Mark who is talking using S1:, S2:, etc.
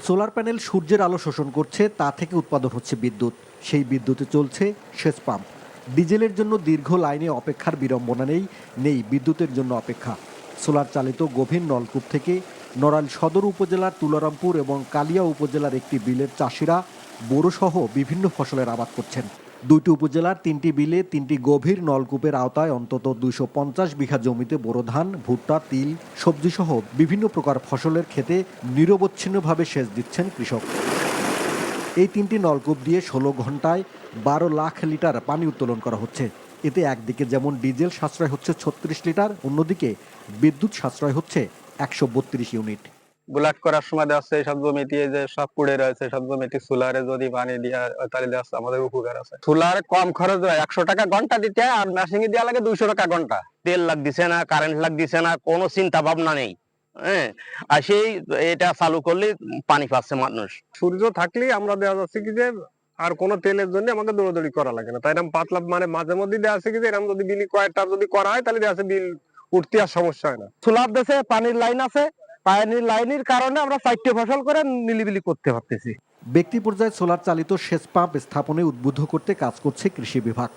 S1: Solar panel সূর্যের আলো শোষণ করছে, তা থেকে উৎপাদন হচ্ছে বিদ্যুৎ। সেই বিদ্যুতে চলছে সেচ পাম্প। ডিজেলের জন্য দীর্ঘ লাইনে অপেক্ষার বিড়ম্বনা নেই বিদ্যুতের জন্য অপেক্ষা। সোলার চালিত গভীর নলকূপ থেকে নড়াইল সদর উপজেলার তুলারামপুর এবং কালিয়া উপজেলার একটি বিলের চাষিরা বোরোসহ বিভিন্ন ফসলের আবাদ করছেন। দুইটি উপজেলার 3টি বিলে 3টি গভীর নলকূপের আওতায় অন্তত 250 বিঘা জমিতে বোরো ধান, ভুট্টা, তিল, সবজিসহ বিভিন্ন প্রকার ফসলের ক্ষেতে নিরবচ্ছিন্নভাবে সেচ দিচ্ছেন কৃষক। এই 3টি নলকূপ দিয়ে 16 ঘন্টায় 12 লাখ লিটার পানি উত্তোলন করা হচ্ছে। এতে একদিকে যেমন ডিজেল সাশ্রয় হচ্ছে 36 লিটার, অন্যদিকে বিদ্যুৎ সাশ্রয় হচ্ছে 132 ইউনিট।
S2: ব্লাড করার সময় দেখা যাচ্ছে সব জমিতে যে সব পুড়ে রয়েছে, সব জমিতে সোলারে যদি পানি দিয়া তাহলে দেখা যাচ্ছে আমাদের উপকার আছে। সোলার কম খরচ হয়, 100 টাকা ঘন্টা দিতে, আর মেশিনে দেওয়া লাগে 200 টাকা ঘন্টা। তেল লাগতেছে না, কারেন্ট লাগতেছে না, কোনো চিন্তা ভাবনা নেই। হ্যাঁ, আর সেই এটা চালু করলে পানি পাচ্ছে মানুষ।
S3: সূর্য থাকলেই আমরা দেখা যাচ্ছে কি যে আর কোনো তেলের জন্য আমাকে দৌড়াদৌড়ি করা লাগে না। তাই এরকম পাতলা মানে মাঝে মধ্যে দেখা যাচ্ছে কি যে এরকম যদি বিল কয়েকটা যদি করা হয় তাহলে দেখা যাচ্ছে বিল উঠতে আর সমস্যা হয় না।
S2: সোলার দেশে পানির লাইন আছে, পানির লাইনের কারণে আমরা 4টে ফসল করে নিলিবিলি করতে পারতেছি।
S1: ব্যক্তি পর্যায়ে সোলার চালিত সেচ পাম্প স্থাপনে উদ্বুদ্ধ করতে কাজ করছে কৃষি বিভাগ।